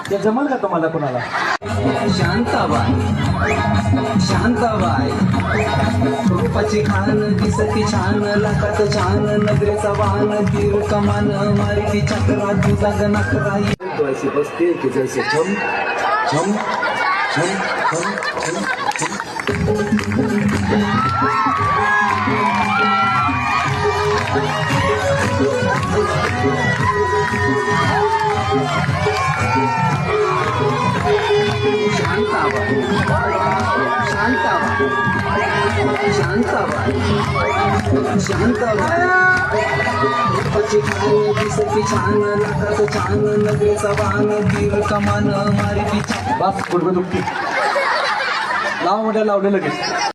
ते जमल का तुम्हाला कोणाला? शांताबाई शांताबाई रूपाची खान दिसती छान लाखात छान नगरेचा वाहन तीर कमान मारिती चक्रा दुधाग नखरा तो ऐसे बसते कि जैसे झम झम झम झम झम शांताबाई शांताबाई शांताबाई शांताबाई रूपाची खान दिसती छान लाखात छान नगरेचा वाहन तीर कमान मारिती बस गुडघे दुखती लाव म्हटलं लावले लगेच.